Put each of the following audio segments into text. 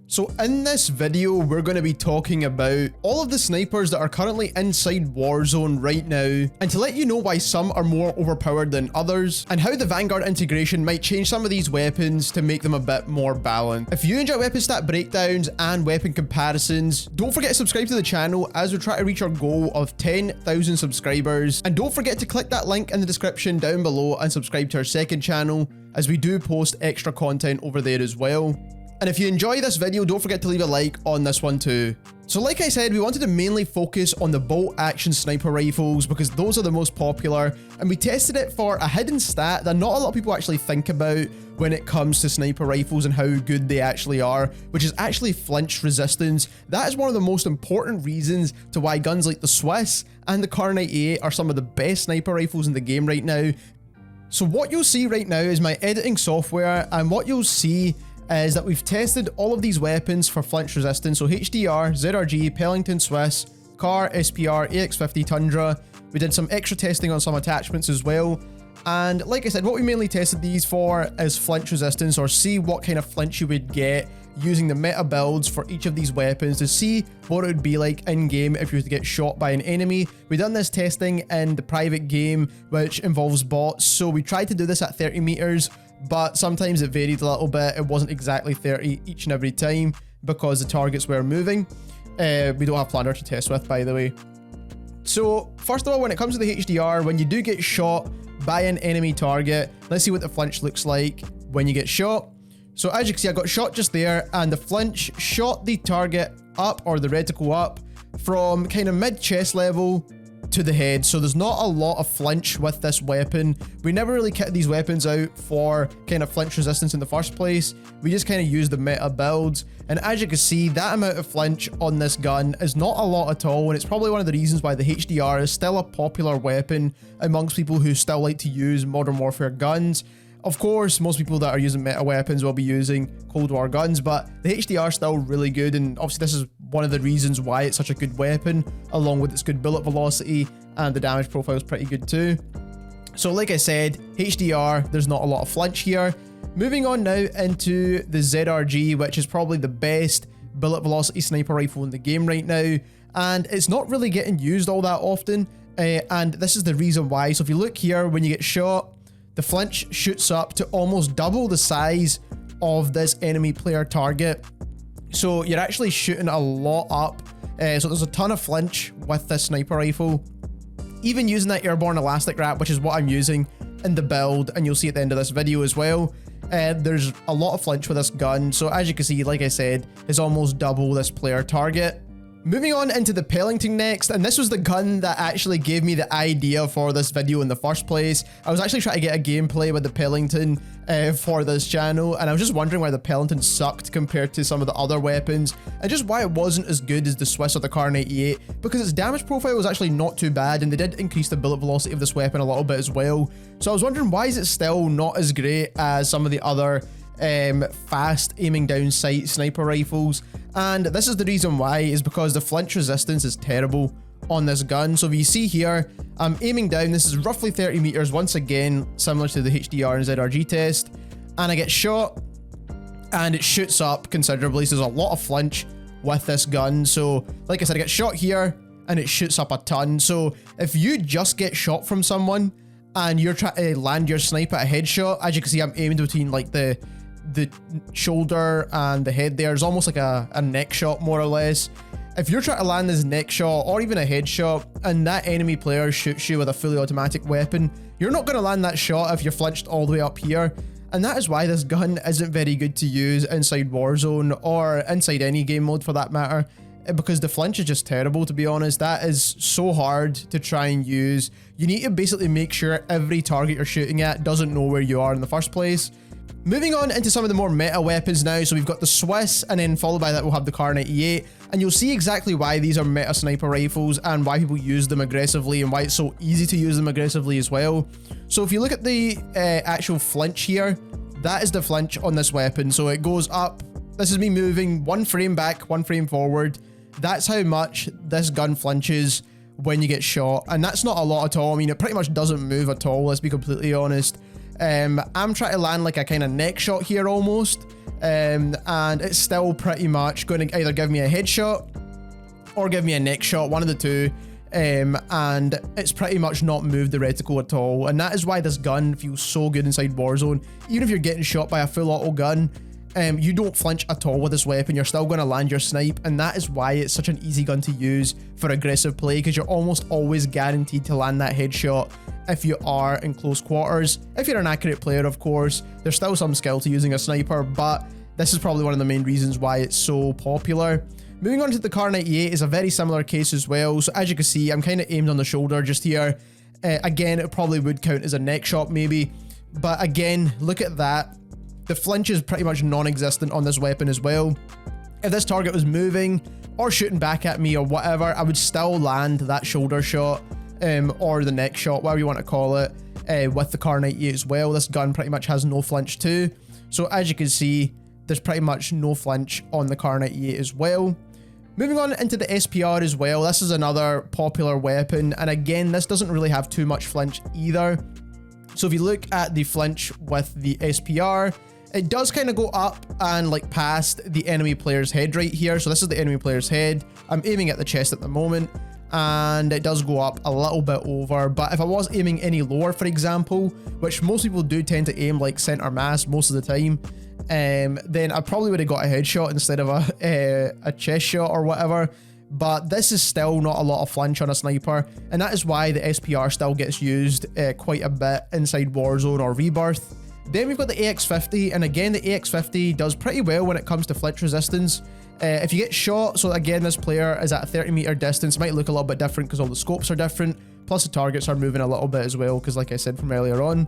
So in this video, we're going to be talking about all of the snipers that are currently inside Warzone right now, and to let you know why some are more overpowered than others, and how the Vanguard integration might change some of these weapons to make them a bit more balanced. If you enjoy weapon stat breakdowns and weapon comparisons, don't forget to subscribe to the channel as we try to reach our goal of 10,000 subscribers, and don't forget to click that link in the description down below and subscribe to our second channel, as we do post extra content over there as well. And if you enjoy this video, don't forget to leave a like on this one too. So like I said, we wanted to mainly focus on the bolt action sniper rifles because those are the most popular, and we tested it for a hidden stat that not a lot of people actually think about when it comes to sniper rifles and how good they actually are, which is actually flinch resistance. That is one of the most important reasons to why guns like the Swiss and the KAR98 are some of the best sniper rifles in the game right now. So what you'll see right now is my editing software, and what you'll see is that we've tested all of these weapons for flinch resistance. So HDR, ZRG, Pellington Swiss, KAR, SPR, AX50, Tundra. We did some extra testing on some attachments as well. And like I said, what we mainly tested these for is flinch resistance, or see what kind of flinch you would get using the meta builds for each of these weapons to see what it would be like in game if you were to get shot by an enemy. We've done this testing in the private game, which involves bots. So we tried to do this at 30 meters, but sometimes it varied a little bit. It wasn't exactly 30 each and every time because the targets were moving. We don't have Plunder to test with, by the way. So first of all, when it comes to the HDR, when you do get shot by an enemy target, let's see what the flinch looks like when you get shot. So as you can see, I got shot just there, and the flinch shot the target up, or the reticle up, from kind of mid chest level to the head. So there's not a lot of flinch with this weapon. We never really kitted these weapons out for kind of flinch resistance in the first place. We just kind of used the meta builds, and as you can see, that amount of flinch on this gun is not a lot at all, and it's probably one of the reasons why the HDR is still a popular weapon amongst people who still like to use Modern Warfare guns. Of course, most people that are using meta weapons will be using Cold War guns, but the HDR is still really good, and obviously this is one of the reasons why it's such a good weapon, along with its good bullet velocity, and the damage profile is pretty good too. So like I said, HDR, there's not a lot of flinch here. Moving on now into the ZRG, which is probably the best bullet velocity sniper rifle in the game right now, and it's not really getting used all that often, and this is the reason why. So if you look here, when you get shot, the flinch shoots up to almost double the size of this enemy player target. So you're actually shooting a lot up. So there's a ton of flinch with this sniper rifle. Even using that airborne elastic wrap, which is what I'm using in the build, and you'll see at the end of this video as well, there's a lot of flinch with this gun. So as you can see, like I said, it's almost double this player target. Moving on into the Pellington next, and this was the gun that actually gave me the idea for this video in the first place. I was actually trying to get a gameplay with the Pellington for this channel, and I was just wondering why the Pellington sucked compared to some of the other weapons, and just why it wasn't as good as the Swiss or the KAR98, because its damage profile was actually not too bad, and they did increase the bullet velocity of this weapon a little bit as well. So I was wondering, why is it still not as great as some of the other fast aiming down sight sniper rifles? And this is the reason why, is because the flinch resistance is terrible on this gun. So if you see here, I'm aiming down, this is roughly 30 meters, once again similar to the HDR and ZRG test, and I get shot and it shoots up considerably. So there's a lot of flinch with this gun. So like I said, I get shot here and it shoots up a ton. So if you just get shot from someone and you're trying to land your sniper at a headshot, as you can see, I'm aiming between like the shoulder and the head there. It's almost like a neck shot, more or less. If you're trying to land this neck shot or even a headshot, and that enemy player shoots you with a fully automatic weapon, you're not going to land that shot if you're flinched all the way up here. And that is why this gun isn't very good to use inside Warzone, or inside any game mode for that matter, because the flinch is just terrible, to be honest. That is so hard to try and use. You need to basically make sure every target you're shooting at doesn't know where you are in the first place. Moving on into some of the more meta weapons now. So we've got the Swiss, and then followed by that we'll have the KAR98, and you'll see exactly why these are meta sniper rifles and why people use them aggressively, and why it's so easy to use them aggressively as well. So if you look at the actual flinch here, that is the flinch on this weapon. So it goes up, this is me moving one frame back, one frame forward. That's how much this gun flinches when you get shot, and that's not a lot at all. I mean, it pretty much doesn't move at all, let's be completely honest. I'm trying to land like a kind of neck shot here almost, and it's still pretty much going to either give me a headshot or give me a neck shot, one of the two. And it's pretty much not moved the reticle at all, and that is why this gun feels so good inside Warzone. Even if you're getting shot by a full auto gun, you don't flinch at all with this weapon. You're still going to land your snipe, and that is why it's such an easy gun to use for aggressive play, because you're almost always guaranteed to land that headshot if you are in close quarters. If you're an accurate player, of course, there's still some skill to using a sniper, but this is probably one of the main reasons why it's so popular. Moving on to the KAR98 is a very similar case as well. So as you can see, I'm kind of aimed on the shoulder just here. Again, it probably would count as a neck shot maybe, but again, look at that. The flinch is pretty much non-existent on this weapon as well. If this target was moving or shooting back at me or whatever, I would still land that shoulder shot or the neck shot, whatever you want to call it, with the KAR98 as well. This gun pretty much has no flinch too. So as you can see, there's pretty much no flinch on the KAR98 as well. Moving on into the SPR as well, this is another popular weapon, and again, this doesn't really have too much flinch either. So if you look at the flinch with the SPR, it does kind of go up and like past the enemy player's head right here. So this is the enemy player's head. I'm aiming at the chest at the moment, and it does go up a little bit over, but if I was aiming any lower, for example, which most people do tend to aim like center mass most of the time, then I probably would have got a headshot instead of a chest shot or whatever. But this is still not a lot of flinch on a sniper, and that is why the SPR still gets used quite a bit inside Warzone or Rebirth. Then we've got the AX50, and again, the AX50 does pretty well when it comes to flinch resistance. If you get shot, so again, this player is at a 30-meter distance, might look a little bit different because all the scopes are different, plus the targets are moving a little bit as well, because like I said from earlier on.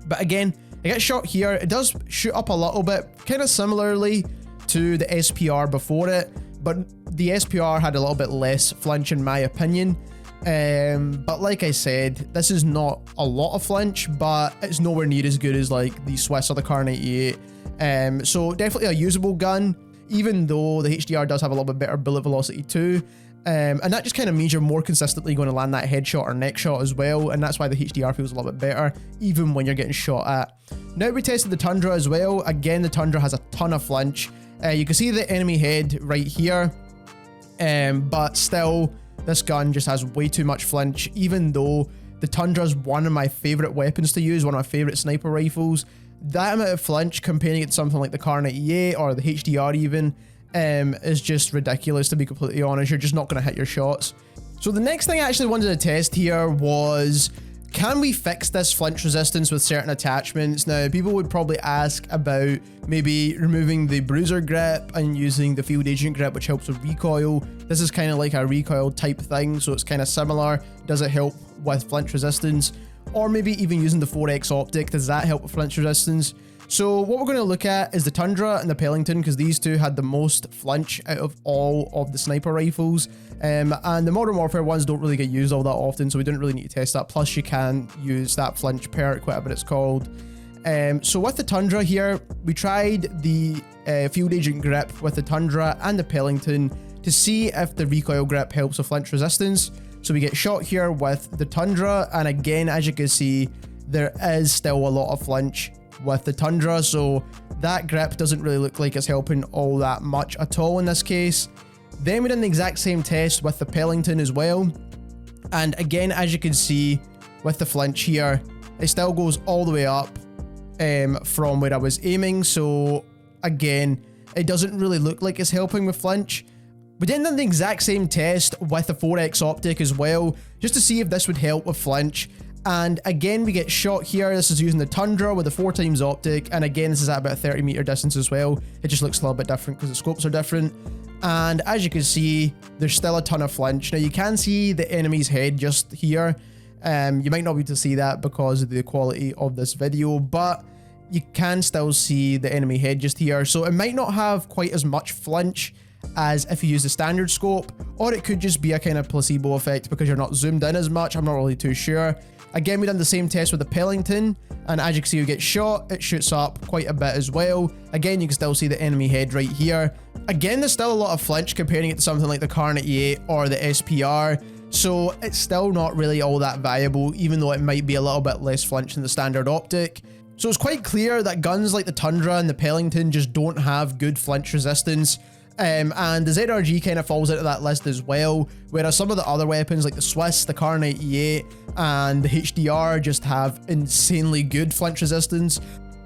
But again, I get shot here, it does shoot up a little bit, kind of similarly to the SPR before it, but the SPR had a little bit less flinch in my opinion. But like I said, this is not a lot of flinch, but it's nowhere near as good as like the Swiss or the KAR98. So definitely a usable gun, even though the HDR does have a little bit better bullet velocity too. And that just kind of means you're more consistently going to land that headshot or neck shot as well, and that's why the HDR feels a little bit better, even when you're getting shot at. Now we tested the Tundra as well. Again, the Tundra has a ton of flinch. You can see the enemy head right here, but still, this gun just has way too much flinch, even though the Tundra is one of my favorite weapons to use, one of my favorite sniper rifles. That amount of flinch comparing it to something like the KAR98 or the HDR even, is just ridiculous, to be completely honest. You're just not going to hit your shots. So the next thing I actually wanted to test here was, can we fix this flinch resistance with certain attachments? Now, people would probably ask about maybe removing the bruiser grip and using the field agent grip, which helps with recoil. This is kind of like a recoil type thing, so it's kind of similar. Does it help with flinch resistance? Or maybe even using the 4x optic, does that help with flinch resistance? So what we're going to look at is the Tundra and the Pellington, because these two had the most flinch out of all of the sniper rifles. And the Modern Warfare ones don't really get used all that often, so we didn't really need to test that. Plus you can use that flinch perk, whatever it's called. So with the Tundra here, we tried the field agent grip with the Tundra and the Pellington to see if the recoil grip helps with flinch resistance. So we get shot here with the Tundra, and again, as you can see, there is still a lot of flinch with the Tundra, so that grip doesn't really look like it's helping all that much at all in this case. Then we did the exact same test with the Pellington as well, and again, as you can see with the flinch here, it still goes all the way up from where I was aiming. So again, it doesn't really look like it's helping with flinch. We then did the exact same test with the 4x optic as well, just to see if this would help with flinch. And again, we get shot here. This is using the Tundra with the 4x optic, and again, this is at about a 30-meter distance as well. It just looks a little bit different because the scopes are different. And as you can see, there's still a ton of flinch. Now you can see the enemy's head just here. You might not be able to see that because of the quality of this video, but you can still see the enemy head just here. So it might not have quite as much flinch as if you use the standard scope, or it could just be a kind of placebo effect because you're not zoomed in as much. I'm not really too sure. Again, we done the same test with the Pellington, and as you can see, you get shot, it shoots up quite a bit as well. Again, you can still see the enemy head right here. Again, there's still a lot of flinch comparing it to something like the KAR98 or the SPR, so it's still not really all that valuable, even though it might be a little bit less flinch than the standard optic. So it's quite clear that guns like the Tundra and the Pellington just don't have good flinch resistance. And the ZRG kind of falls into that list as well, whereas some of the other weapons like the Swiss, the KAR98, and the HDR just have insanely good flinch resistance.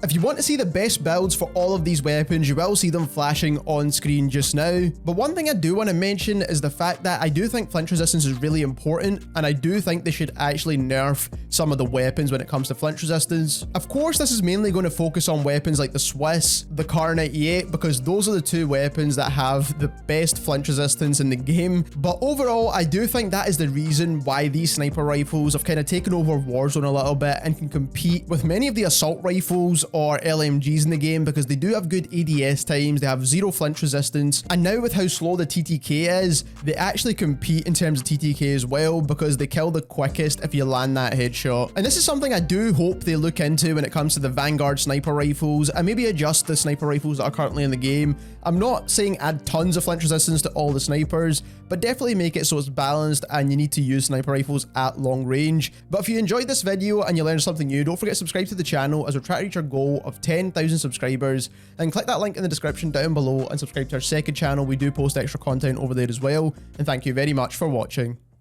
If you want to see the best builds for all of these weapons, you will see them flashing on screen just now. But one thing I do want to mention is the fact that I do think flinch resistance is really important, and I do think they should actually nerf some of the weapons when it comes to flinch resistance. Of course, this is mainly going to focus on weapons like the Swiss, the KAR98, because those are the two weapons that have the best flinch resistance in the game. But overall, I do think that is the reason why these sniper rifles have kind of taken over Warzone a little bit and can compete with many of the assault rifles or LMGs in the game, because they do have good ADS times, they have zero flinch resistance, and now with how slow the TTK is, they actually compete in terms of TTK as well, because they kill the quickest if you land that headshot. And this is something I do hope they look into when it comes to the Vanguard sniper rifles, and maybe adjust the sniper rifles that are currently in the game. I'm not saying add tons of flinch resistance to all the snipers, but definitely make it so it's balanced and you need to use sniper rifles at long range. But if you enjoyed this video and you learned something new, don't forget to subscribe to the channel as we're trying to reach our goal of 10,000 subscribers, and click that link in the description down below and subscribe to our second channel. We do post extra content over there as well, and thank you very much for watching.